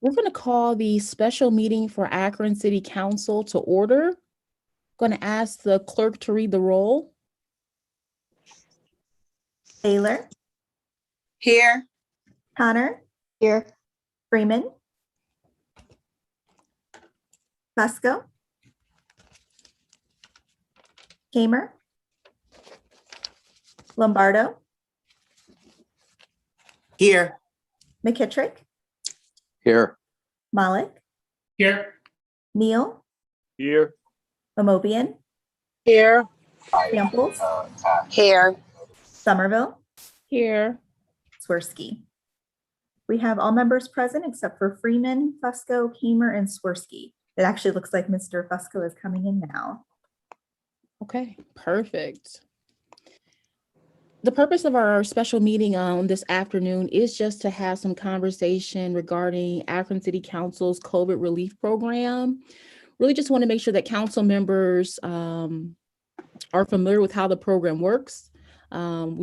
We're going to call the special meeting for Akron City Council to order. Going to ask the clerk to read the roll. Taylor, Here. Connor, Here. Freeman, Fiscal, Kamer, Lombardo, Here. McKittrick, Here. Malik, Here. Neal, Here. Mamobian, Here. Samples, Here. Somerville, Here. Swirsky. We have all members present except for Freeman, Fusco, Kamer, and Swirsky. It actually looks like Mr. Fusco is coming in now. Okay, perfect. The purpose of our special meeting this afternoon is just to have some conversation regarding Akron City Council's COVID relief program. Really just want to make sure that council members are familiar with how the program works. We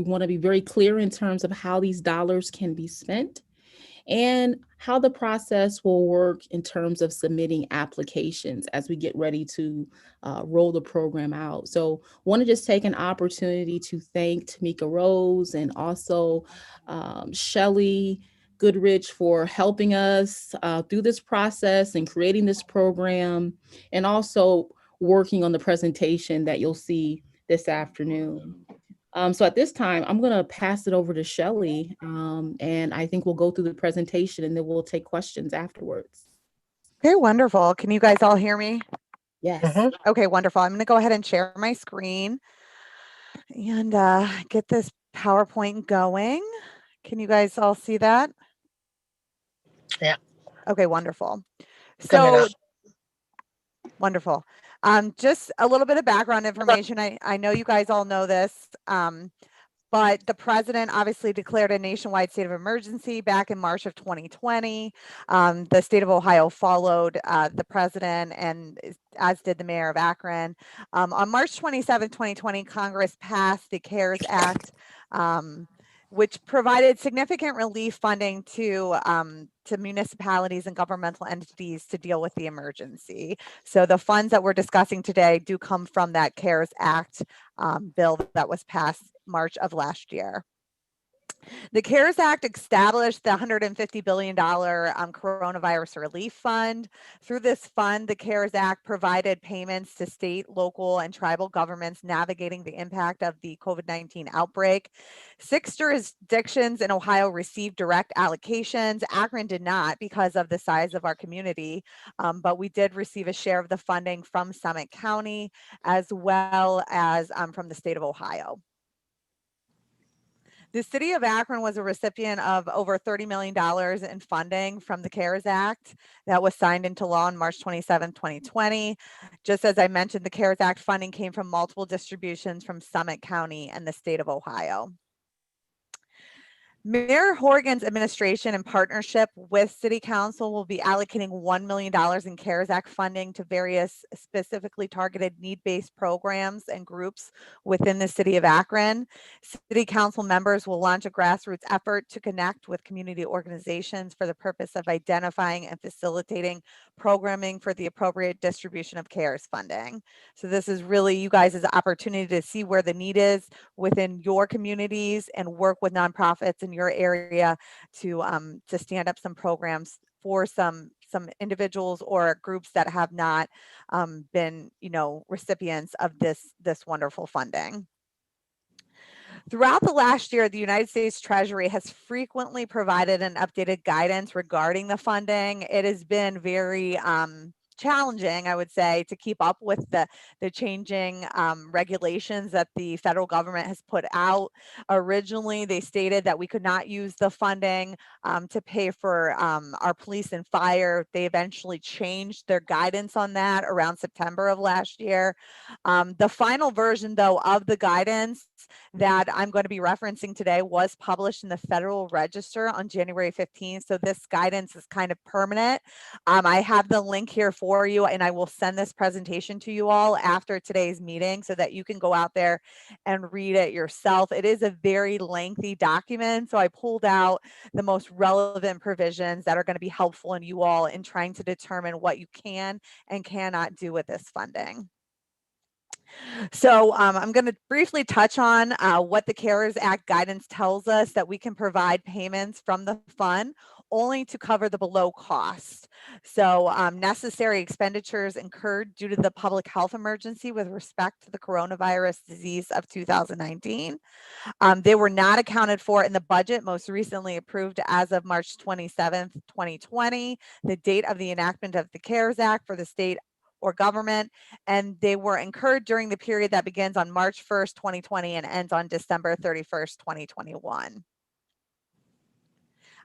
want to be very clear in terms of how these dollars can be spent and how the process will work in terms of submitting applications as we get ready to roll the program out. So want to just take an opportunity to thank Tamika Rose and also Shelly Goodrich for helping us through this process and creating this program, and also working on the presentation that you'll see this afternoon. So at this time, I'm going to pass it over to Shelly, and I think we'll go through the presentation and then we'll take questions afterwards. Okay, wonderful. Can you guys all hear me? Yes. Okay, wonderful. I'm going to go ahead and share my screen and get this PowerPoint going. Can you guys all see that? Yeah. Okay, wonderful. So wonderful. Just a little bit of background information. I know you guys all know this, but the president obviously declared a nationwide state of emergency back in March of 2020. The state of Ohio followed the president, and as did the mayor of Akron. On March 27, 2020, Congress passed the CARES Act, which provided significant relief funding to municipalities and governmental entities to deal with the emergency. So the funds that we're discussing today do come from that CARES Act bill that was passed March of last year. The CARES Act established the $150 billion coronavirus relief fund. Through this fund, the CARES Act provided payments to state, local, and tribal governments navigating the impact of the COVID-19 outbreak. 6 jurisdictions in Ohio received direct allocations. Akron did not because of the size of our community, but we did receive a share of the funding from Summit County as well as from the state of Ohio. The city of Akron was a recipient of over $30 million in funding from the CARES Act that was signed into law on March 27, 2020. Just as I mentioned, the CARES Act funding came from multiple distributions from Summit County and the state of Ohio. Mayor Horgan's administration, in partnership with City Council, will be allocating $1 million in CARES Act funding to various specifically targeted need-based programs and groups within the city of Akron. City Council members will launch a grassroots effort to connect with community organizations for the purpose of identifying and facilitating programming for the appropriate distribution of CARES funding. So this is really you guys' opportunity to see where the need is within your communities and work with nonprofits in your area to stand up some programs for some individuals or groups that have not been, recipients of this wonderful funding. Throughout the last year, the United States Treasury has frequently provided an updated guidance regarding the funding. It has been very challenging, I would say, to keep up with the changing regulations that the federal government has put out. Originally, they stated that we could not use the funding to pay for our police and fire. They eventually changed their guidance on that around September of last year. The final version, though, of the guidance that I'm going to be referencing today was published in the Federal Register on January 15th. So this guidance is kind of permanent. I have the link here for for you, and I will send this presentation to you all after today's meeting so that you can go out there and read it yourself. It is a very lengthy document, so I pulled out the most relevant provisions that are going to be helpful in you all in trying to determine what you can and cannot do with this funding. So I'm going to briefly touch on what the CARES Act guidance tells us, that we can provide payments from the fund only to cover the below cost. So necessary expenditures incurred due to the public health emergency with respect to the coronavirus disease of 2019. They were not accounted for in the budget most recently approved as of March 27th, 2020, the date of the enactment of the CARES Act for the state or government, and they were incurred during the period that begins on March 1st, 2020 and ends on December 31st, 2021.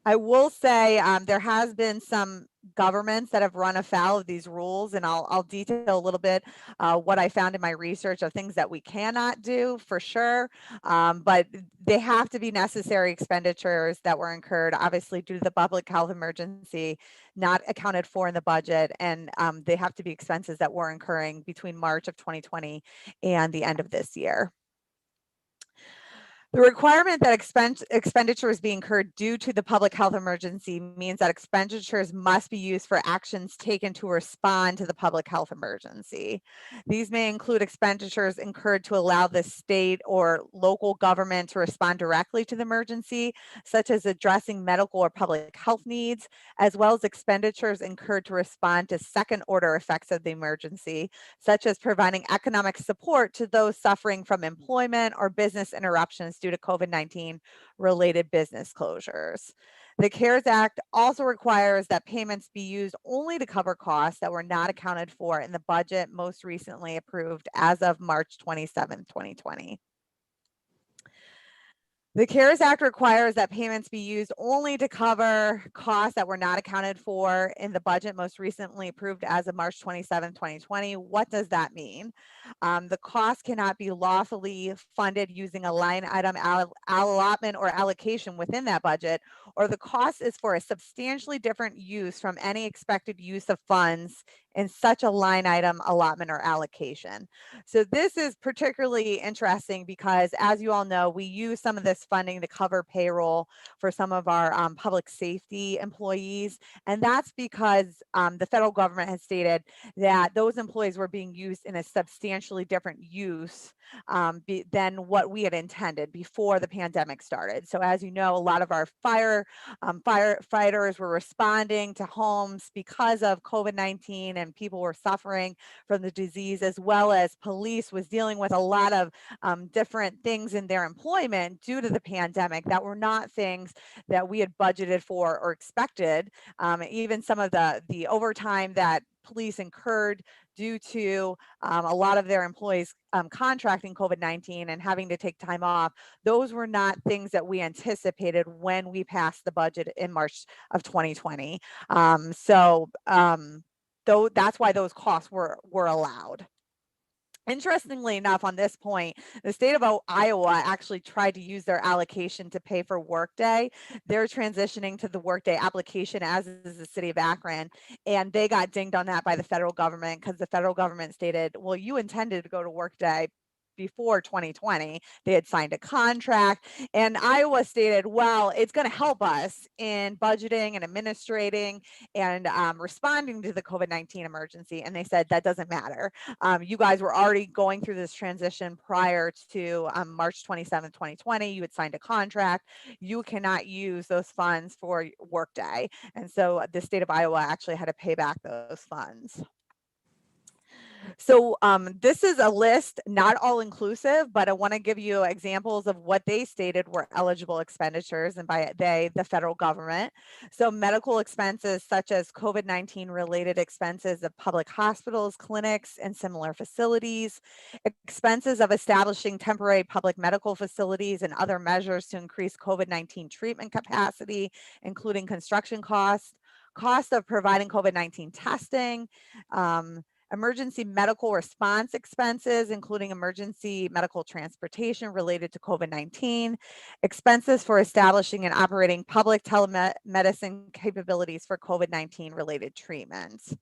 I will say there has been some governments that have run afoul of these rules, and I'll detail a little bit what I found in my research of things that we cannot do for sure, but they have to be necessary expenditures that were incurred, obviously due to the public health emergency, not accounted for in the budget, and they have to be expenses that were incurring between March of 2020 and the end of this year. The requirement that expenditures be incurred due to the public health emergency means that expenditures must be used for actions taken to respond to the public health emergency. These may include expenditures incurred to allow the state or local government to respond directly to the emergency, such as addressing medical or public health needs, as well as expenditures incurred to respond to second order effects of the emergency, such as providing economic support to those suffering from employment or business interruptions due to COVID-19 related business closures. The CARES Act also requires that payments be used only to cover costs that were not accounted for in the budget most recently approved as of March 27, 2020. The CARES Act requires that payments be used only to cover costs that were not accounted for in the budget most recently approved as of March 27, 2020. What does that mean? The cost cannot be lawfully funded using a line item allotment or allocation within that budget, or the cost is for a substantially different use from any expected use of funds in such a line item allotment or allocation. So this is particularly interesting because, as you all know, we use some of this funding to cover payroll for some of our public safety employees. And that's because the federal government has stated that those employees were being used in a substantially different use than what we had intended before the pandemic started. So as you know, a lot of our firefighters were responding to homes because of COVID-19, and people were suffering from the disease, as well as police was dealing with a lot of different things in their employment due to the pandemic that were not things that we had budgeted for or expected. Even some of the overtime that police incurred due to a lot of their employees contracting COVID-19 and having to take time off, those were not things that we anticipated when we passed the budget in March of 2020. Though that's why those costs were allowed. Interestingly enough, on this point, the state of Iowa actually tried to use their allocation to pay for Workday. They're transitioning to the Workday application, as is the city of Akron, and they got dinged on that by the federal government because the federal government stated, well, you intended to go to Workday before 2020. They had signed a contract, and Iowa stated, well, it's going to help us in budgeting and administrating and responding to the COVID-19 emergency. And they said that doesn't matter. You guys were already going through this transition prior to March 27, 2020. You had signed a contract. You cannot use those funds for Workday. And so the state of Iowa actually had to pay back those funds. So this is a list, not all inclusive, but I want to give you examples of what they stated were eligible expenditures, and by they, the federal government. So medical expenses such as COVID-19 related expenses of public hospitals, clinics, and similar facilities, expenses of establishing temporary public medical facilities and other measures to increase COVID-19 treatment capacity, including construction costs, cost of providing COVID-19 testing, emergency medical response expenses, including emergency medical transportation related to COVID-19, expenses for establishing and operating public telemedicine capabilities for COVID-19 related treatments.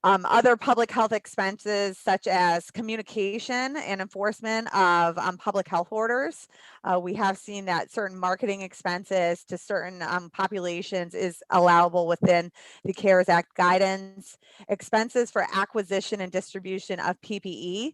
Other public health expenses such as communication and enforcement of public health orders. We have seen that certain marketing expenses to certain populations is allowable within the CARES Act guidance. Expenses for acquisition and distribution of PPE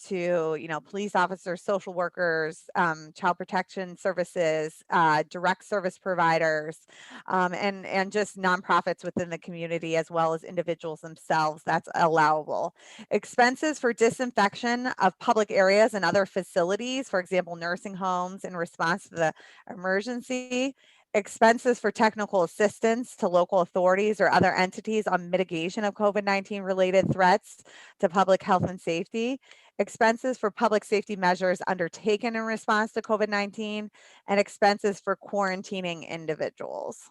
to police officers, social workers, child protection services, direct service providers, and just nonprofits within the community as well as individuals themselves. That's allowable. Expenses for disinfection of public areas and other facilities, for example, nursing homes in response to the emergency. Expenses for technical assistance to local authorities or other entities on mitigation of COVID-19 related threats to public health and safety. Expenses for public safety measures undertaken in response to COVID-19, and expenses for quarantining individuals.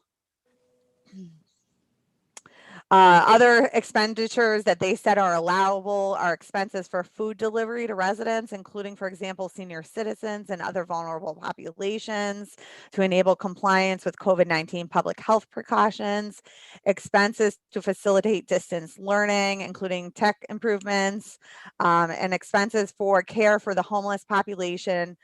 Other expenditures that they said are allowable are expenses for food delivery to residents, including, for example, senior citizens and other vulnerable populations to enable compliance with COVID-19 public health precautions, expenses to facilitate distance learning, including tech improvements, and expenses for care for the homeless population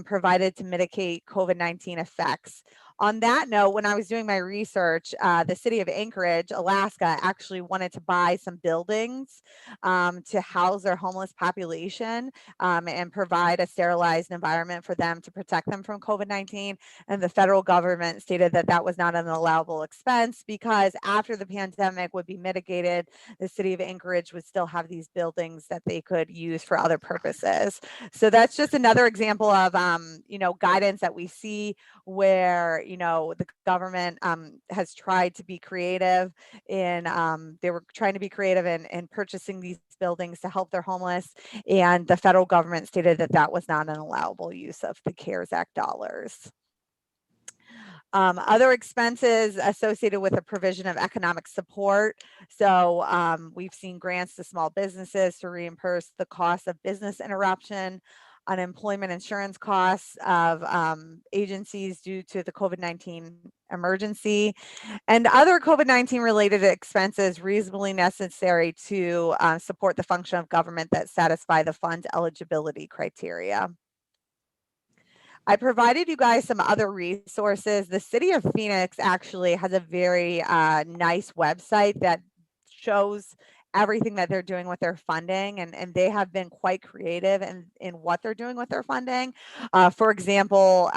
provided to mitigate COVID-19 effects. On that note, when I was doing my research, the city of Anchorage, Alaska, actually wanted to buy some buildings to house their homeless population and provide a sterilized environment for them to protect them from COVID-19. And the federal government stated that that was not an allowable expense because after the pandemic would be mitigated, the city of Anchorage would still have these buildings that they could use for other purposes. So that's just another example of, guidance that we see where the government has tried to be creative in they were trying to be creative in purchasing these buildings to help their homeless, and the federal government stated that that was not an allowable use of the CARES Act dollars. Other expenses associated with the provision of economic support. So we've seen grants to small businesses to reimburse the cost of business interruption, unemployment insurance costs of agencies due to the COVID-19 emergency, and other COVID-19 related expenses reasonably necessary to support the function of government that satisfy the fund eligibility criteria. I provided you guys some other resources. The city of Phoenix actually has a very nice website that shows everything that they're doing with their funding, and they have been quite creative in what they're doing with their funding. For example,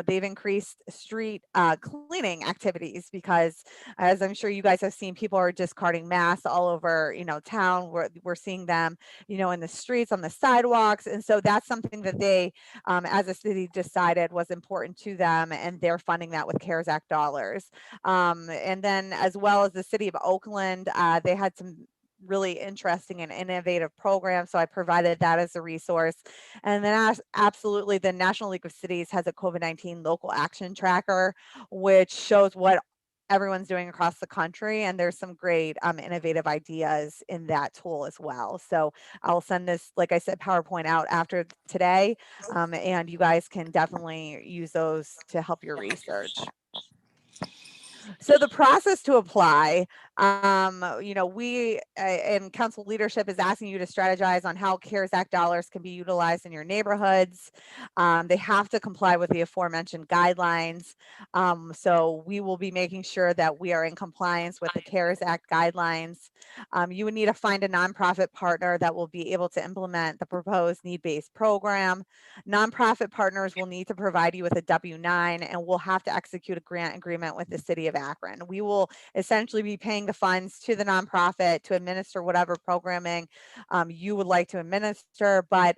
they've increased street cleaning activities because, as I'm sure you guys have seen, people are discarding masks all over, town. We're seeing them, in the streets, on the sidewalks. And so that's something that they, as a city, decided was important to them, and they're funding that with CARES Act dollars. And then as well as the city of Oakland, they had some really interesting and innovative programs. So I provided that as a resource. And then absolutely the National League of Cities has a COVID-19 local action tracker, which shows what everyone's doing across the country. And there's some great innovative ideas in that tool as well. So I'll send this, like I said, PowerPoint out after today. And you guys can definitely use those to help your research. So the process to apply, we and council leadership is asking you to strategize on how CARES Act dollars can be utilized in your neighborhoods. They have to comply with the aforementioned guidelines. So we will be making sure that we are in compliance with the CARES Act guidelines. You would need to find a nonprofit partner that will be able to implement the proposed need-based program. Nonprofit partners will need to provide you with a W-9, and we'll have to execute a grant agreement with the city of Akron. We will essentially be paying the funds to the nonprofit to administer whatever programming you would like to administer, but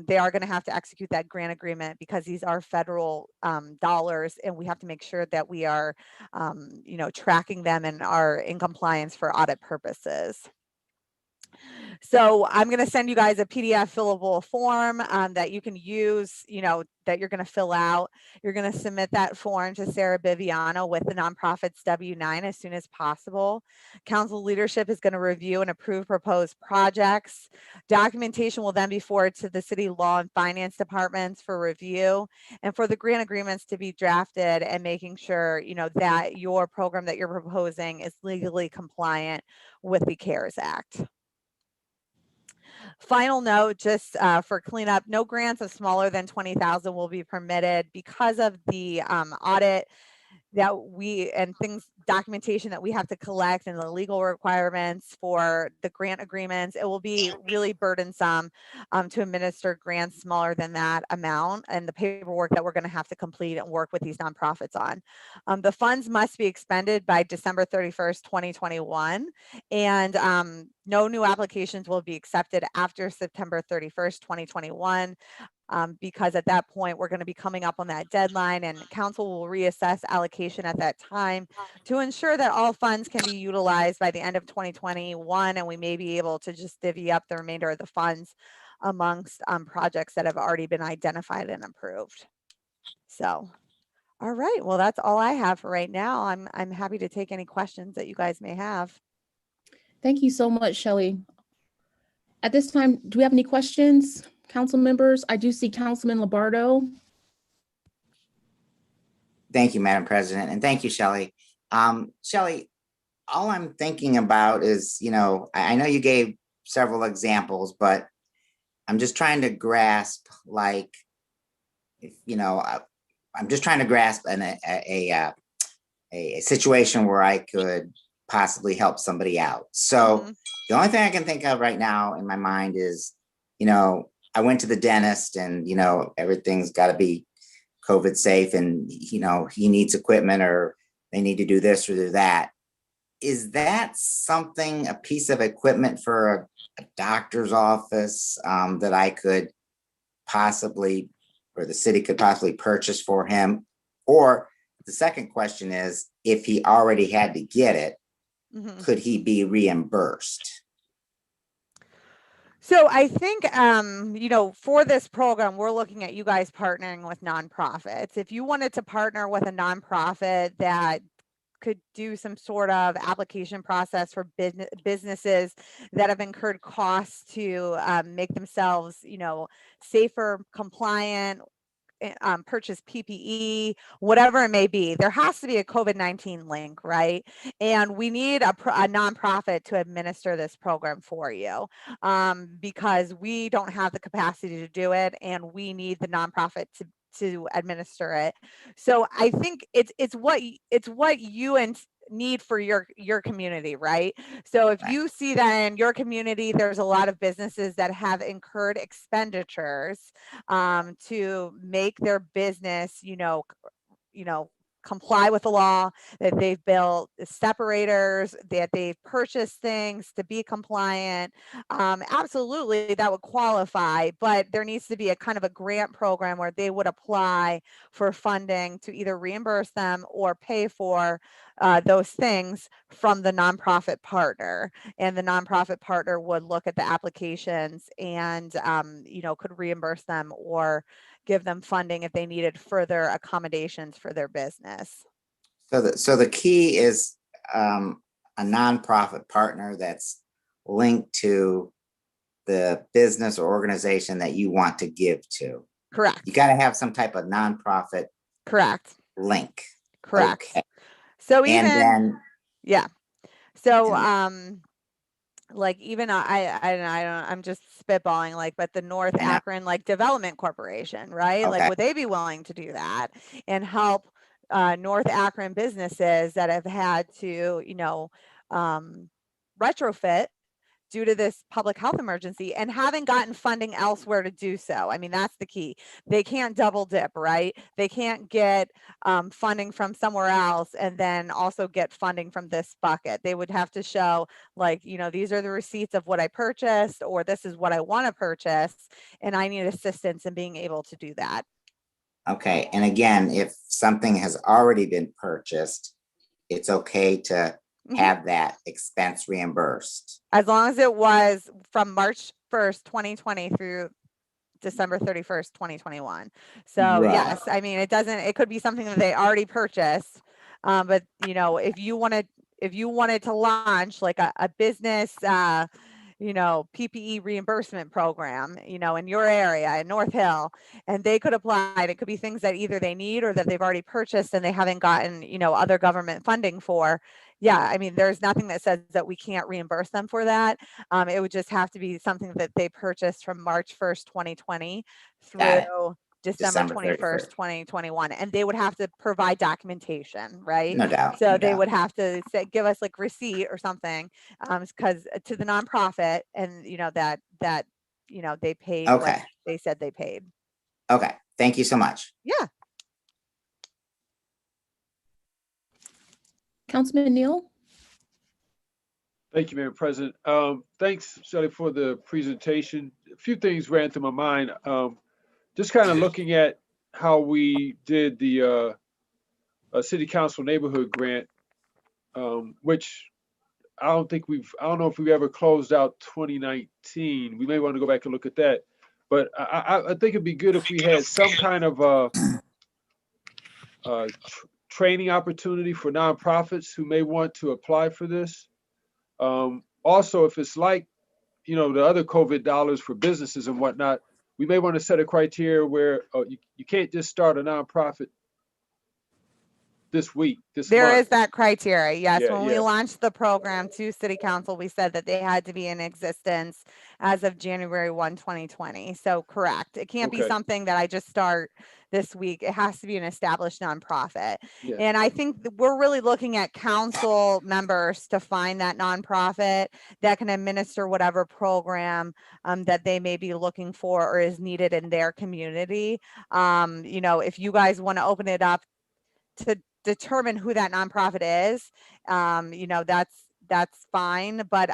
they are going to have to execute that grant agreement because these are federal dollars, and we have to make sure that we are, tracking them and are in compliance for audit purposes. So I'm going to send you guys a PDF fillable form that you can use, that you're going to fill out. You're going to submit that form to Sarah Biviano with the nonprofit's W-9 as soon as possible. Council leadership is going to review and approve proposed projects. Documentation will then be forwarded to the city law and finance departments for review and for the grant agreements to be drafted and making sure, that your program that you're proposing is legally compliant with the CARES Act. Final note, just for cleanup, no grants of smaller than 20,000 will be permitted because of the audit that documentation that we have to collect and the legal requirements for the grant agreements. It will be really burdensome to administer grants smaller than that amount and the paperwork that we're going to have to complete and work with these nonprofits on. The funds must be expended by December 31st, 2021, and no new applications will be accepted after September 31st, 2021. Because at that point, we're going to be coming up on that deadline and council will reassess allocation at that time to ensure that all funds can be utilized by the end of 2021 and we may be able to just divvy up the remainder of the funds amongst projects that have already been identified and approved. So, all right, well, that's all I have for right now. I'm happy to take any questions that you guys may have. Thank you so much, Shelley. At this time, do we have any questions, council members? I do see Councilman Lombardo. Thank you, Madam President, and thank you, Shelley. Shelley, all I'm thinking about is, I know you gave several examples, but I'm just trying to grasp, I'm just trying to grasp a situation where I could possibly help somebody out. So the only thing I can think of right now in my mind is, I went to the dentist and, everything's got to be COVID safe and, he needs equipment or they need to do this or do that. Is that something, a piece of equipment for a doctor's office that I could possibly, or the city could possibly purchase for him? Or the second question is, if he already had to get it, could he be reimbursed? So I think, for this program, we're looking at you guys partnering with nonprofits. If you wanted to partner with a nonprofit that could do some sort of application process for businesses that have incurred costs to make themselves, safer, compliant, purchase PPE, whatever it may be, there has to be a COVID-19 link, right? And we need a nonprofit to administer this program for you because we don't have the capacity to do it and we need the nonprofit to administer it. So I think it's what you need for your community, right? So if you see that in your community there's a lot of businesses that have incurred expenditures to make their business comply with the law, that they've built separators, that they've purchased things to be compliant, absolutely that would qualify, but there needs to be a kind of a grant program where they would apply for funding to either reimburse them or pay for those things from the nonprofit partner. And the nonprofit partner would look at the applications and, could reimburse them or give them funding if they needed further accommodations for their business. So the key is a nonprofit partner that's linked to the business or organization that you want to give to. Correct. You got to have some type of nonprofit correct link. correct Okay. So even and then yeah so like even I'm just spitballing, but the North Akron Development Corporation, right? Okay. Would they be willing to do that and help North Akron businesses that have had to, retrofit due to this public health emergency and haven't gotten funding elsewhere to do so? I mean, that's the key. They can't double dip, right? They can't get funding from somewhere else and then also get funding from this bucket. They would have to show these are the receipts of what I purchased, or this is what I want to purchase, and I need assistance in being able to do that. Okay. And again, if something has already been purchased, it's okay to have that expense reimbursed. As long as it was from March 1st, 2020 through December 31st, 2021. So Right. yes, I mean, it could be something that they already purchased. But you know, if you wanted to launch like a business, PPE reimbursement program, in your area in North Hill, and they could apply. It could be things that either they need or that they've already purchased and they haven't gotten, other government funding for. Yeah, I mean, there's nothing that says that we can't reimburse them for that. It would just have to be something that they purchased from March 1st, 2020 Got it. through December December 21st, 2021. And they would have to provide documentation, right? No doubt. So no they doubt. would have to give us like receipt or something, because to the nonprofit, and that they paid what Okay. they said they paid. Okay. Thank you so much. Yeah. Councilman Neal? Thank you, Madam President. Thanks, Shelley, for the presentation. A few things ran through my mind. Just kind of looking at how we did the City Council Neighborhood Grant, which I don't know if we've ever closed out 2019. We may want to go back and look at that. But I think it'd be good if we had some kind of training opportunity for nonprofits who may want to apply for this. Also, if it's like, the other COVID dollars for businesses and whatnot, we may want to set a criteria where you can't just start a nonprofit this There month. is that criteria. Yes. Yeah, When we yeah. launched the program to City Council, we said that they had to be in existence as of January 1, 2020. So correct. It can't be Okay. something that I just start this week. It has to be an established nonprofit. Yeah. And I think we're really looking at council members to find that nonprofit that can administer whatever program that they may be looking for or is needed in their community. If you guys want to open it up to determine who that nonprofit is, that's fine. But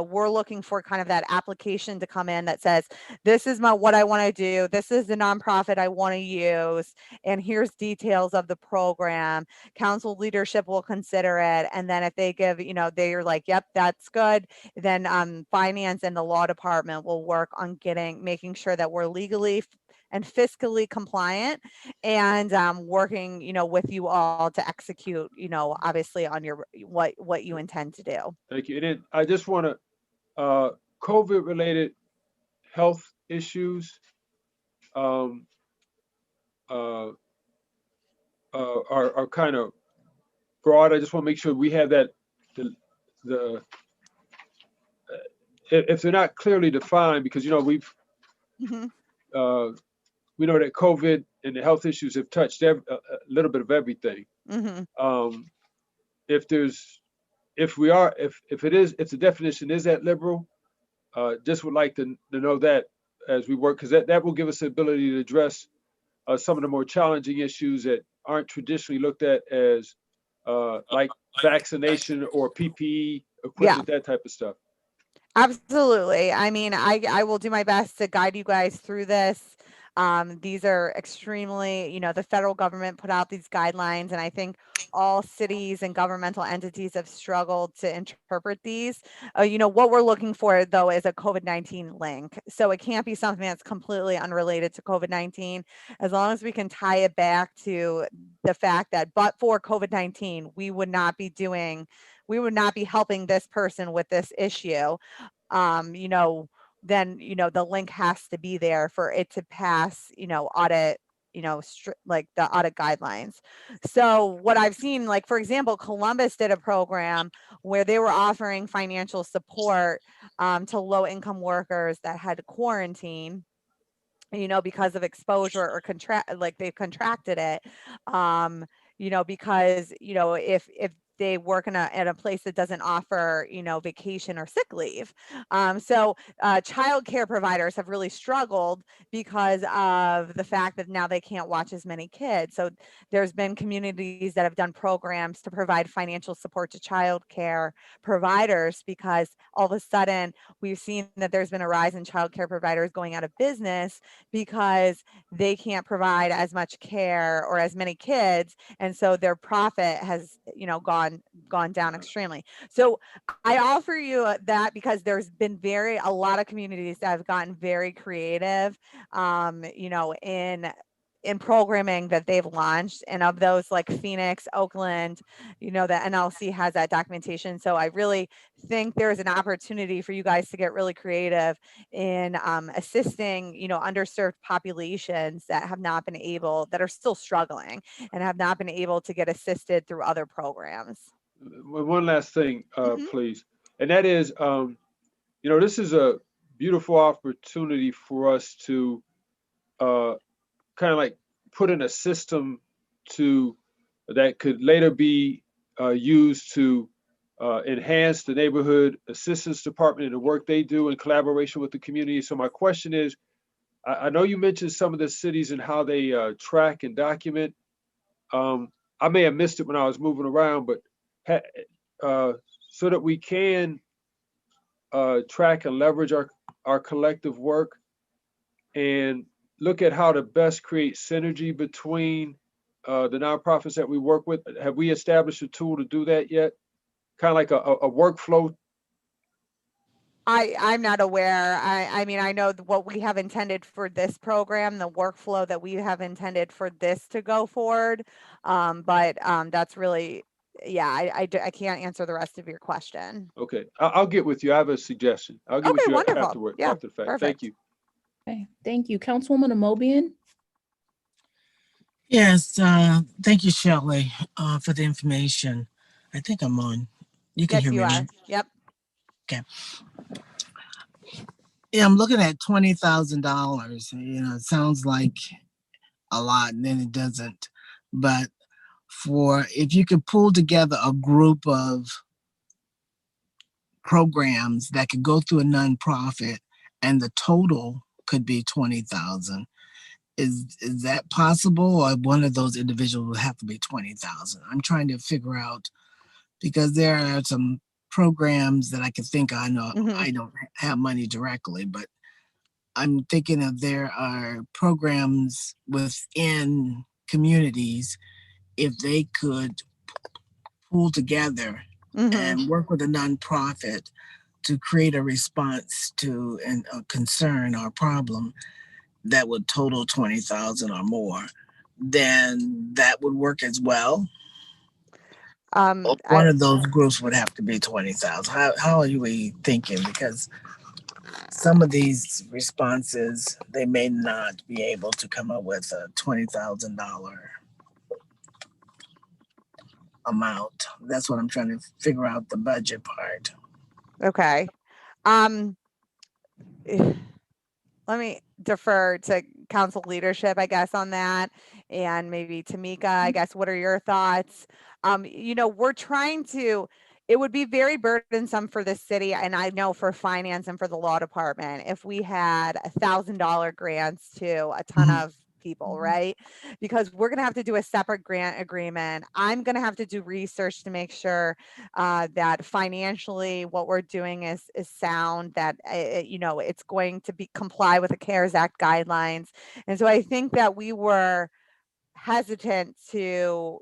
we're looking for kind of that application to come in that says, this is what I want to do. This is the nonprofit I want to use. And here's details of the program. Council leadership will consider it. And then if they give, they're like, yep, that's good. Then finance and the law department will work on making sure that we're legally and fiscally compliant, and working, with you all to execute, obviously on your what you intend to do. Thank you. And then I just want to, COVID-related health issues are kind of broad. I just want to make sure we have that if they're not clearly defined, because we've Mm-hmm. we know that COVID and the health issues have touched a little bit of everything. Mm-hmm. If the definition is that liberal, just would like to know that as we work, because that will give us the ability to address some of the more challenging issues that aren't traditionally looked at as like vaccination or PPE equipment, that type of stuff. Absolutely. I mean, I will do my best to guide you guys through this. These are extremely, the federal government put out these guidelines, and I think all cities and governmental entities have struggled to interpret these. What we're looking for, though, is a COVID-19 link. So it can't be something that's completely unrelated to COVID-19. As long as we can tie it back to the fact that, but for COVID-19, we would not be helping this person with this issue. Then the link has to be there for it to pass audit, like the audit guidelines. So what I've seen, like, for example, Columbus did a program where they were offering financial support to low income workers that had to quarantine, because of exposure or they've contracted it, because if they work at a place that doesn't offer, vacation or sick leave. So childcare providers have really struggled because of the fact that now they can't watch as many kids. So there's been communities that have done programs to provide financial support to childcare providers, because all of a sudden we've seen that there's been a rise in childcare providers going out of business because they can't provide as much care or as many kids. And so their profit has, gone gone down extremely. So I offer you that because there's been a lot of communities that have gotten very creative, you know, in programming that they've launched, and of those, like Phoenix, Oakland, you know, the NLC has that documentation. So I really think there's an opportunity for you guys to get really creative in assisting, you know, underserved populations that have not been able, that are still struggling and have not been able to get assisted through other programs. One last thing, Mhm. please. And that is, you know, this is a beautiful opportunity for us to kind of like put in a system that could later be used to enhance the neighborhood assistance department and the work they do in collaboration with the community. So my question is, I know you mentioned some of the cities and how they track and document. I may have missed it when I was moving around, but so that we can track and leverage our collective work and look at how to best create synergy between the nonprofits that we work with. Have we established a tool to do that yet? Kind of like a workflow. I'm not aware. I mean, I know what we have intended for this program, the workflow that we have intended for this to go forward. But that's really, yeah, I can't answer the rest of your question. Okay, I'll get with you. I have a suggestion. I'll get with Okay, you wonderful. afterward, Yeah, after the fact. Thank perfect. you. Okay, thank you. Councilwoman Amobian? Yes, thank you, Shelley, for the information. I think I'm on. You can Yes, hear you me, are. right? Yep. Okay. Yeah, I'm looking at $20,000. You know, it sounds like a lot, and then it doesn't. But if you could pull together a group of programs that could go through a nonprofit, and the total could be 20,000. Is that possible, or one of those individuals would have to be 20,000? I'm trying to figure out, because there are some programs that I can think I know Mhm. I don't have money directly, but I'm thinking of there are programs within communities, if they could pull together Mhm. and work with a nonprofit to create a response to a concern or problem that would total 20,000 or more, then that would work as well. One of those groups would have to be 20,000. How are we thinking? Because some of these responses, they may not be able to come up with a $20,000 amount. That's what I'm trying to figure out, the budget part. Okay. Let me defer to council leadership, I guess, on that. And maybe Tamika, I guess, what are your thoughts? You know, it would be very burdensome for the city, and I know for finance and for the law department, if we had $1,000 grants to a ton of people, right? Because we're going to have to do a separate grant agreement. I'm going to have to do research to make sure that financially what we're doing is sound, that you know, it's going to be comply with the CARES Act guidelines. And so I think that we were hesitant to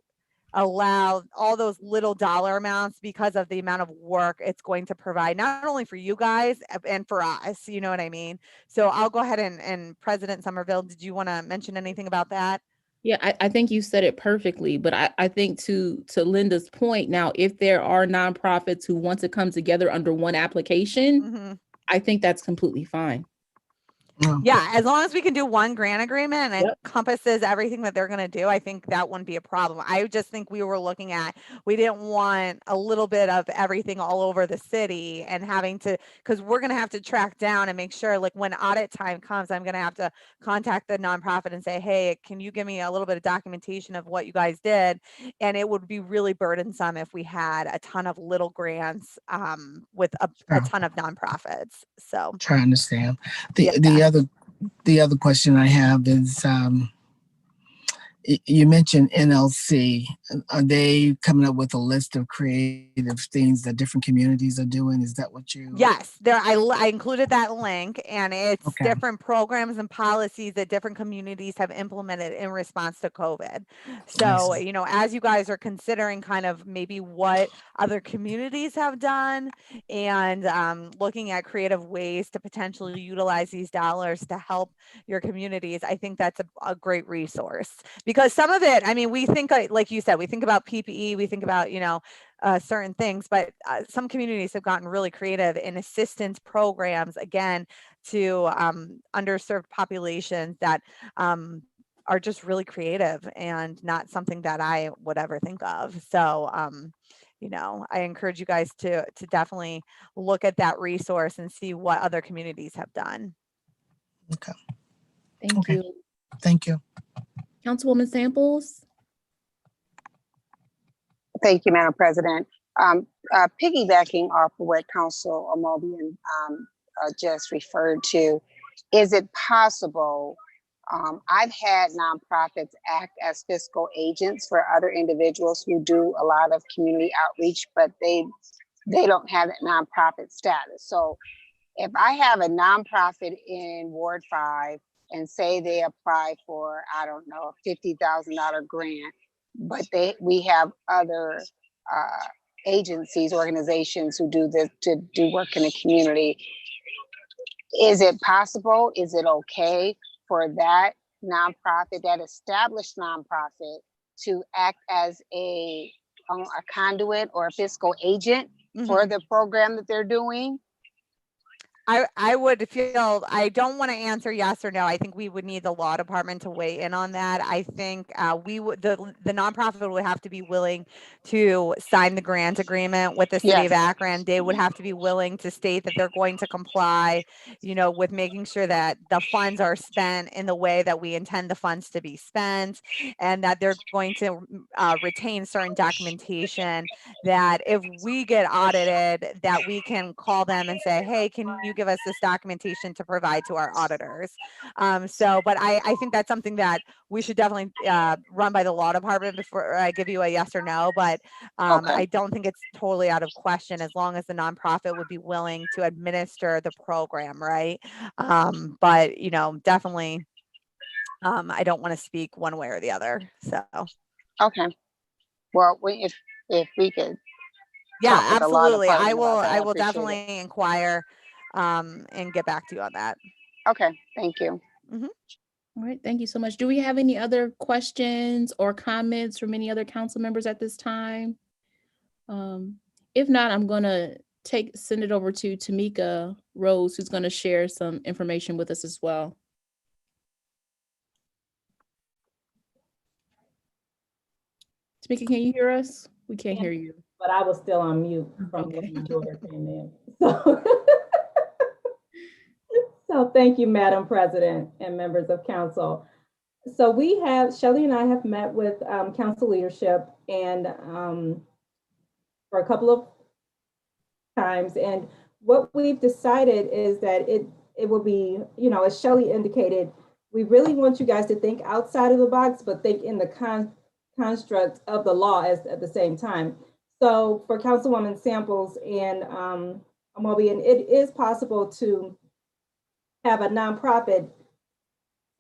allow all those little dollar amounts because of the amount of work it's going to provide, not only for you guys and for us, you know what I mean? So I'll go ahead and President Somerville, did you want to mention anything about that? Yeah, I think you said it perfectly, but I think to Linda's point, now, if there are nonprofits who want to come together under one application, Mhm. I think that's completely fine. Yeah, as long as we can do one grant agreement and Yep. encompasses everything that they're going to do, I think that wouldn't be a problem. I just think we didn't want a little bit of everything all over the city and because we're going to have to track down and make sure, like, when audit time comes, I'm going to have to contact the nonprofit and say, hey, can you give me a little bit of documentation of what you guys did? And it would be really burdensome if we had a ton of little grants with a ton of nonprofits. So Try to understand. yeah. The other question I have is You mentioned NLC. Are they coming up with a list of creative things that different communities are doing? Is that what you? Yes, there I included that link, and it's Okay. different programs and policies that different communities have implemented in response to COVID. So, see. you know, as you guys are considering kind of maybe what other communities have done and looking at creative ways to potentially utilize these dollars to help your communities, I think that's a great resource, because some of it, I mean, we think, like you said, we think about PPE, we think about, you know, certain things, but some communities have gotten really creative in assistance programs, again, to underserved populations that are just really creative and not something that I would ever think of. So, you know, I encourage you guys to definitely look at that resource and see what other communities have done. Okay. Thank Okay. you. Thank you. Councilwoman Samples? Thank you, Madam President. Piggybacking off of what Council Amobian just referred to, is it possible? I've had nonprofits act as fiscal agents for other individuals who do a lot of community outreach, but they don't have that nonprofit status. So if I have a nonprofit in Ward 5 and say they apply for, I don't know, a $50,000 grant, but we have other agencies, organizations who do this, to do work in the community, is it possible? Is it okay for that nonprofit, that established nonprofit, to act as a conduit or a fiscal agent for the program that they're doing? I would feel, I don't want to answer yes or no. I think we would need the law department to weigh in on that. I think we would, the nonprofit would have to be willing to sign the grant agreement with the city of Akron. They would have to be willing to state that they're going to comply, you know, with making sure that the funds are spent in the way that we intend the funds to be spent, and that they're going to retain certain documentation, that if we get audited, that we can call them and say, hey, can you give us this documentation to provide to our auditors? But I think that's something that we should definitely run by the law department before I give you a yes or no. But I don't think it's totally out of question, as long as the nonprofit would be willing to administer the program, right? But, you know, definitely, I don't want to speak one way or the other. So. Okay. Well, if we could. Yeah, absolutely. I will appreciate it. definitely inquire and get back to you on that. Okay, thank you. All right, thank you so much. Do we have any other questions or comments from any other council members at this time? If not, I'm gonna send it over to Tamika Rose, who's gonna share some information with us as well. Tamika, can you hear us? We can't hear you. But I was still on mute from Okay. when my daughter came in. So thank you, Madam President and members of council. So Shelley and I have met with council leadership and for a couple of times. And what we've decided is that it will be, you know, as Shelley indicated, we really want you guys to think outside of the box, but think in the construct of the law at the same time. So for Councilwoman Samples and Amobian, it is possible to have a nonprofit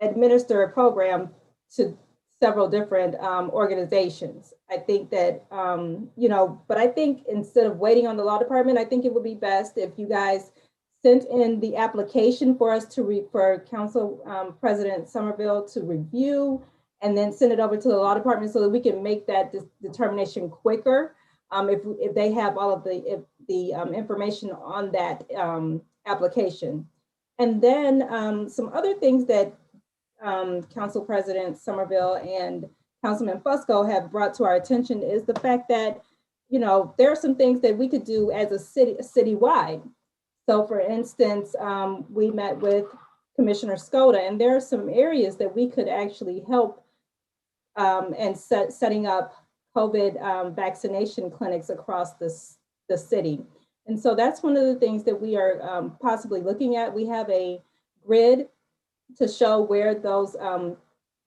administer a program to several different organizations. I think that, you know, but I think instead of waiting on the law department, I think it would be best if you guys sent in the application for us for Council President Somerville to review, and then send it over to the law department so that we can make that determination quicker. If they have all of the information on that application. And then some other things that Council President Somerville and Councilman Fiscal have brought to our attention is the fact that, you know, there are some things that we could do as a citywide. So for instance, we met with Commissioner Skoda, and there are some areas that we could actually help and setting up COVID vaccination clinics across the city. And so that's one of the things that we are possibly looking at. We have a grid to show where those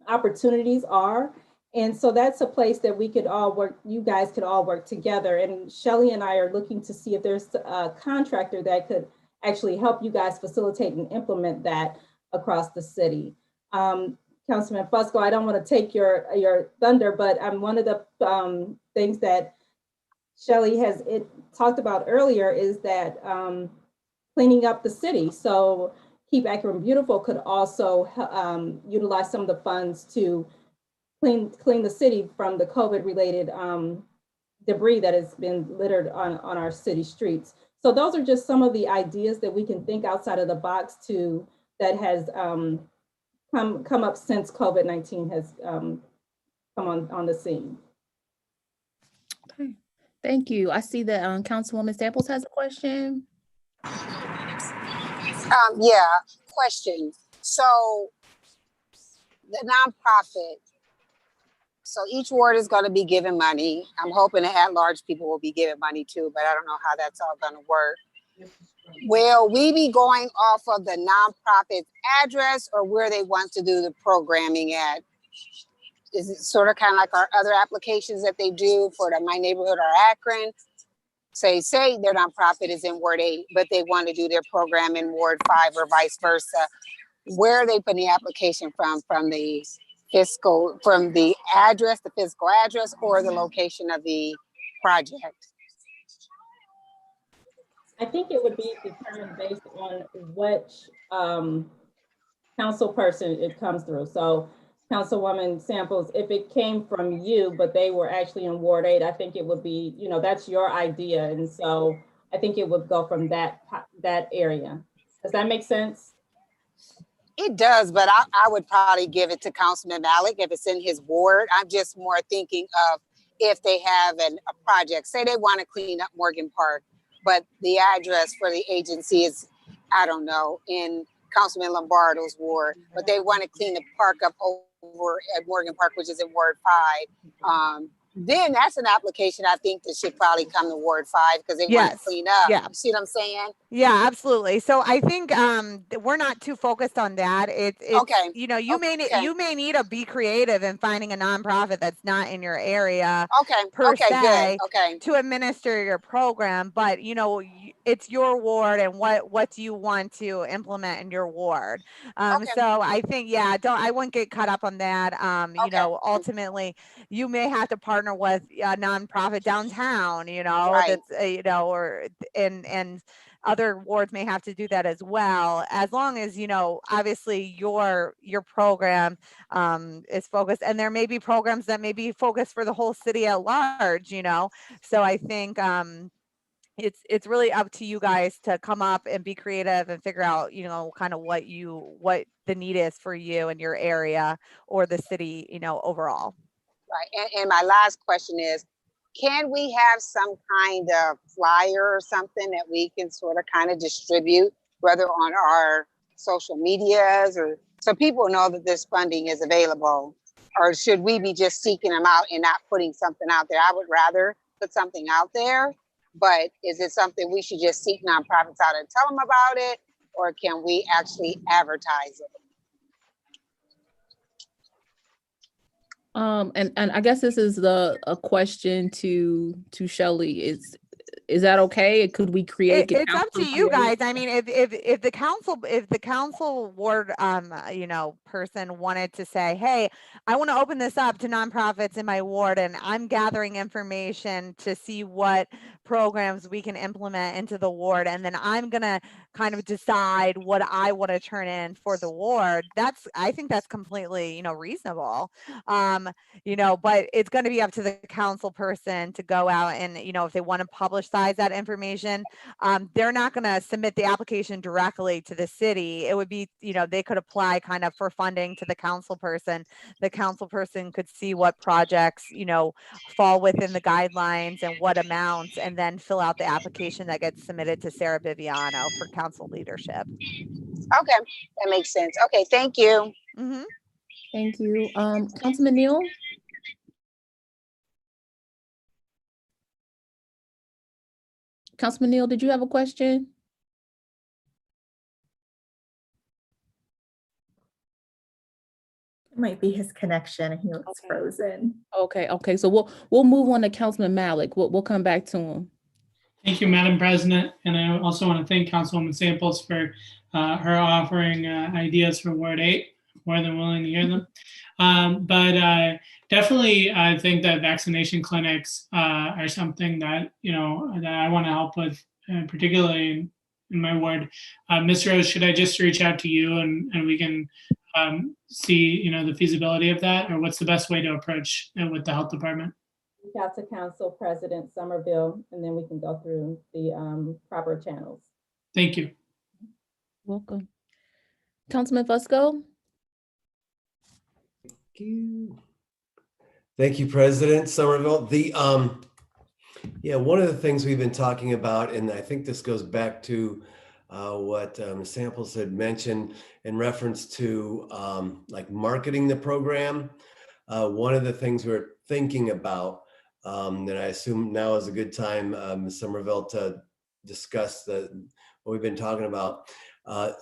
opportunities are. And so that's a place that we could all work, you guys could all work together. And Shelley and I are looking to see if there's a contractor that could actually help you guys facilitate and implement that across the city. Councilman Fusco, I don't want to take your thunder, but one of the things that Shelley has talked about earlier is that cleaning up the city. So Keep Akron Beautiful could also utilize some of the funds to clean the city from the COVID-related debris that has been littered on our city streets. So those are just some of the ideas that we can think outside of the box that has come up since COVID-19 has come on the scene. Okay, thank you. I see that Councilwoman Samples has a question. Yeah, question. So the nonprofit, so each ward is going to be given money. I'm hoping the at-large people will be given money too, but I don't know how that's all going to work. Will we be going off of the nonprofit's address or where they want to do the programming at? Is it sort of kind of like our other applications that they do for the My Neighborhood or Akron? Say their nonprofit is in Ward 8, but they want to do their program in Ward 5 or vice versa. Where are they putting the application from? From the fiscal, from the address, the physical address, or the location of the project? I think it would be determined based on which council person it comes through. So Councilwoman Samples, if it came from you, but they were actually in Ward 8, I think it would be, that's your idea. And so I think it would go from that area. Does that make sense? It does, but I would probably give it to Councilman Malik if it's in his ward. I'm just more thinking of if they have a project, say they want to clean up Morgan Park, but the address for the agency is, I don't know, in Councilman Lombardo's ward, but they want to clean the park up over at Morgan Park, which is in Ward 5. Then that's an application I think that should probably come to Ward 5 because they want to clean up. Yeah. You see what I'm saying? Yeah, absolutely. So I think we're not too focused on that. It's okay. You may need to be creative in finding a nonprofit that's not in your area per se to administer your program, but it's your ward and what do you want to implement in your ward. So I think I wouldn't get caught up on that. Ultimately you may have to partner with a nonprofit downtown, that's or and other wards may have to do that as well, as long as obviously your program is focused, and there may be programs that may be focused for the whole city at large. So I think it's really up to you guys to come up and be creative and figure out kind of what the need is for you and your area or the city overall. Right. And my last question is, can we have some kind of flyer or something that we can sort of kind of distribute, whether on our social medias or so people know that this funding is available? Or should we be just seeking them out and not putting something out there? I would rather put something out there, but is it something we should just seek nonprofits out and tell them about it? Or can we actually advertise it? And I guess this is a question to Shelley. Is that okay? Could we create? It's up to you guys. I mean, if the council ward person wanted to say, hey, I want to open this up to nonprofits in my ward, and I'm gathering information to see what programs we can implement into the ward, and then I'm gonna kind of decide what I want to turn in for the ward. I think that's completely reasonable. But it's going to be up to the council person to go out and if they want to publicize that information, they're not going to submit the application directly to the city. It would be they could apply kind of for funding to the council person. The council person could see what projects fall within the guidelines and what amounts, and then fill out the application that gets submitted to Sarah Viviano for council leadership. Okay, that makes sense. Okay, thank you. Mm-hmm. Thank you. Councilman Neal? Councilman Neal, did you have a question? Might be his connection. He looks Okay. frozen. Okay, so we'll move on to Councilman Malik. We'll come back to him. Thank you, Madam President. And I also want to thank Councilwoman Samples for her offering ideas for Ward 8. More than willing to hear them. But definitely, I think that vaccination clinics are something that, that I want to help with, particularly in my ward. Ms. Rose, should I just reach out to you and we can see, the feasibility of that, or what's the best way to approach it with the health department? Reach out to Council President Somerville, and then we can go through the proper channels. Thank you. Welcome. Councilman Fusco? Thank you, President Somerville. One of the things we've been talking about, and I think this goes back to what Ms. Samples had mentioned in reference to like marketing the program. One of the things we're thinking about, and I assume now is a good time, Ms. Somerville, to discuss what we've been talking about.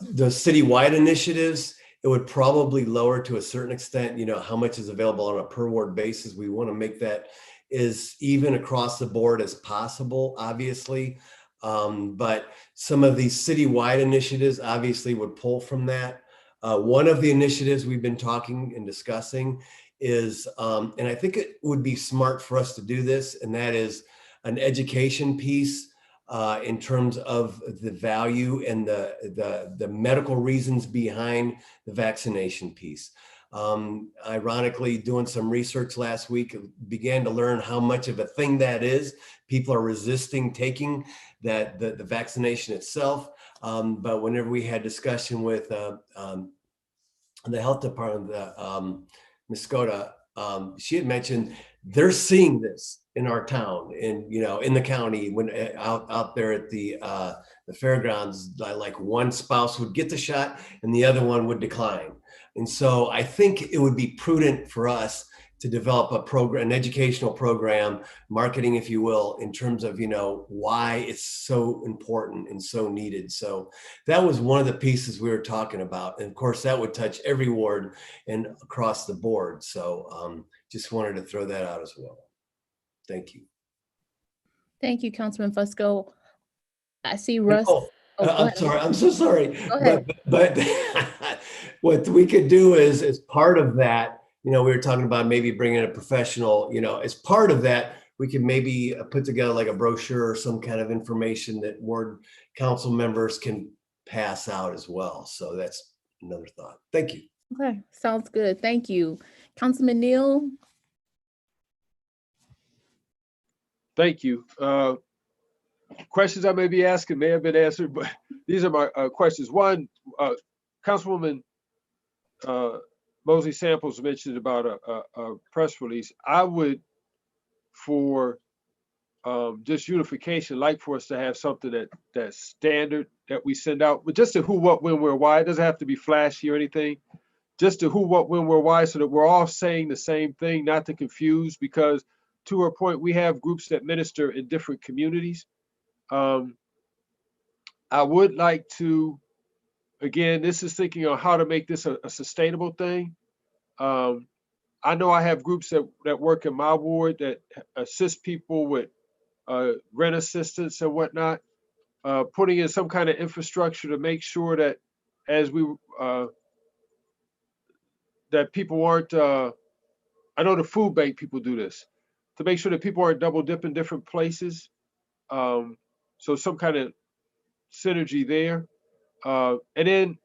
Those citywide initiatives, it would probably lower to a certain extent, how much is available on a per ward basis. We want to make that as even across the board as possible, obviously. But some of these citywide initiatives obviously would pull from that. One of the initiatives we've been talking and discussing is, and I think it would be smart for us to do this, and that is an education piece in terms of the value and the medical reasons behind the vaccination piece. Ironically, doing some research last week, began to learn how much of a thing that is. People are resisting taking the vaccination itself. But whenever we had discussion with the health department, Ms. Skoda, she had mentioned they're seeing this in our town, and in the county, when out there at the fairgrounds, like one spouse would get the shot and the other one would decline. And so I think it would be prudent for us to develop a program, an educational program, marketing, if you will, in terms of, why it's so important and so needed. So that was one of the pieces we were talking about. And of course, that would touch every ward and across the board. So just wanted to throw that out as well. Thank you. Thank you, Councilman Fusco. I see Russ. I'm sorry. I'm so sorry. Go ahead. But what we could do is, as part of that, we were talking about maybe bringing a professional, as part of that, we could maybe put together like a brochure or some kind of information that ward council members can pass out as well. So that's another thought. Thank you. Okay, sounds good. Thank you. Councilman Neal? Thank you. Questions I may be asking may have been answered, but these are my questions. One, Councilwoman Mosley Samples mentioned about a press release. I would, for just unification, like for us to have something that's standard that we send out, but just to who, what, when, where, why. It doesn't have to be flashy or anything. Just to who, what, when, where, why, so that we're all saying the same thing, not to confuse, because to her point, we have groups that minister in different communities. I would like to, again, this is thinking on how to make this a sustainable thing. I know I have groups that work in my ward that assist people with rent assistance and whatnot, putting in some kind of infrastructure to make sure that as we, that people aren't, I know the food bank people do this, to make sure that people aren't double dipping different places. So some kind of synergy there. And then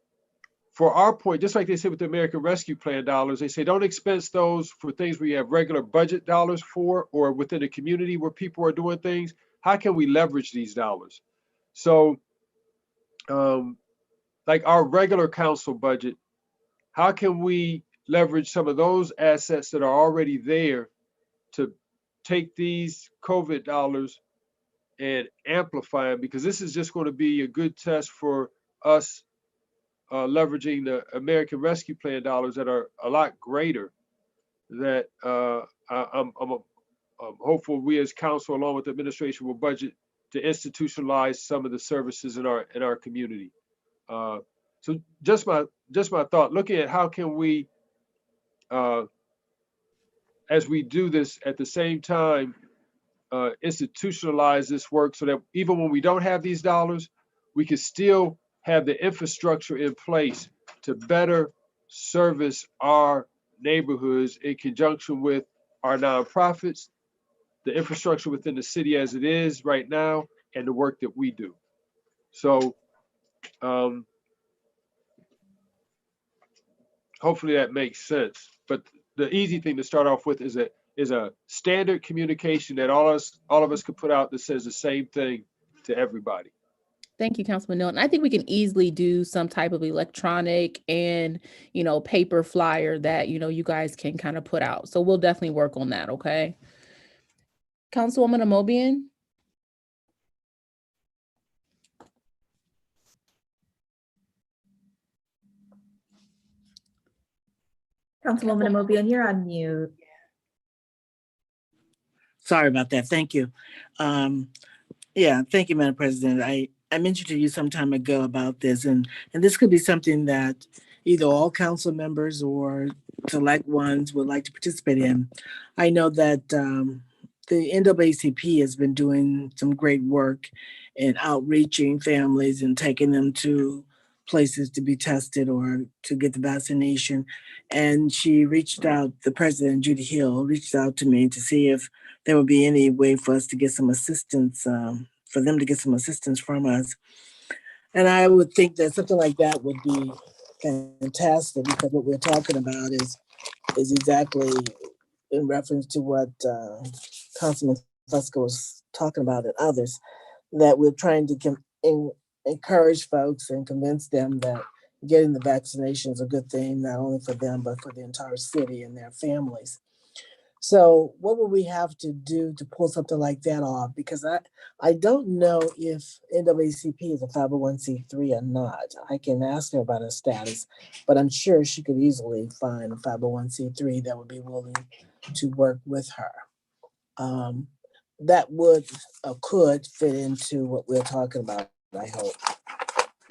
for our point, just like they said with the American Rescue Plan dollars, they say don't expense those for things where you have regular budget dollars for, or within a community where people are doing things. How can we leverage these dollars? So like our regular council budget, how can we leverage some of those assets that are already there to take these COVID dollars and amplify them? Because this is just going to be a good test for us leveraging the American Rescue Plan dollars that are a lot greater. That I'm hopeful we as council, along with the administration, will budget to institutionalize some of the services in our community. So just my thought, looking at how can we as we do this at the same time, institutionalize this work so that even when we don't have these dollars, we can still have the infrastructure in place to better service our neighborhoods in conjunction with our nonprofits, the infrastructure within the city as it is right now, and the work that we do. So hopefully that makes sense. But the easy thing to start off with is a standard communication that all of us could put out that says the same thing to everybody. Thank you, Councilman Norton. I think we can easily do some type of electronic and, paper flyer that, you guys can kind of put out. So we'll definitely work on that, okay? Councilwoman Amobian? Councilwoman Amobian, you're on mute. Sorry about that. Thank you. Thank you, Madam President. I mentioned to you some time ago about this, and this could be something that either all council members or select ones would like to participate in. I know that the NAACP has been doing some great work in outreaching families and taking them to places to be tested or to get the vaccination. And she reached out, the president, Judy Hill, reached out to me to see if there would be any way for us to get some assistance, for them to get some assistance from us. And I would think that something like that would be fantastic, because what we're talking about is exactly in reference to what Councilman Fiscal was talking about and others, that we're trying to encourage folks and convince them that getting the vaccination is a good thing, not only for them, but for the entire city and their families. So what would we have to do to pull something like that off? Because I don't know if NAACP is a 501c3 or not. I can ask her about her status, but I'm sure she could easily find a 501c3 that would be willing to work with her. That would could fit into what we're talking about, I hope.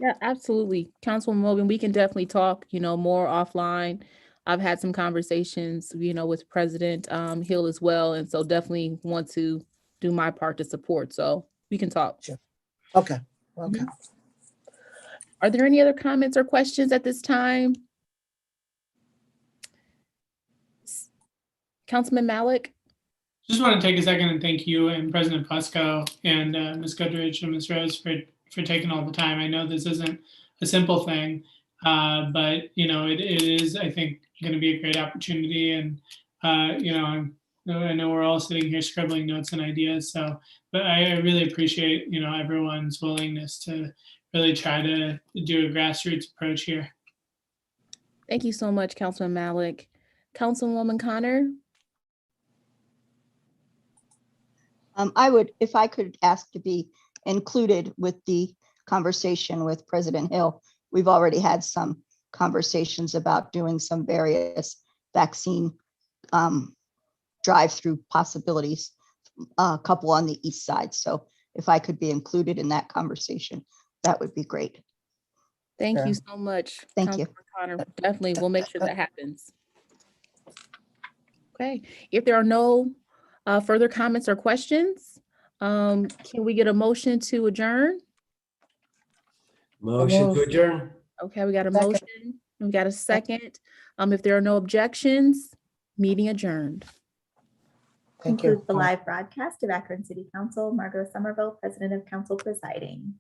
Yeah, absolutely. Councilwoman Mogan, we can definitely talk, more offline. I've had some conversations, with President Hill as well. And so definitely want to do my part to support. So we can talk. Sure. Okay. Okay. Are there any other comments or questions at this time? Councilman Malik? Just want to take a second and thank you and President Fusco and Ms. Goodrich and Ms. Rose for taking all the time. I know this isn't a simple thing, but it is, I think, going to be a great opportunity. And I know we're all sitting here scribbling notes and ideas. So, but I really appreciate everyone's willingness to really try to do a grassroots approach here. Thank you so much, Councilman Malik. Councilwoman Connor? I would, if I could ask to be included with the conversation with President Hill. We've already had some conversations about doing some various vaccine drive-through possibilities, a couple on the east side. So if I could be included in that conversation, that would be great. Thank you so much. Thank you. Connor. Definitely, we'll make sure that happens. Okay, if there are no further comments or questions, can we get a motion to adjourn? Motion to adjourn. Okay, we got a motion. We got a second. If there are no objections, meeting adjourned. Concludes the live broadcast of Akron City Council. Margot Somerville, President of Council presiding.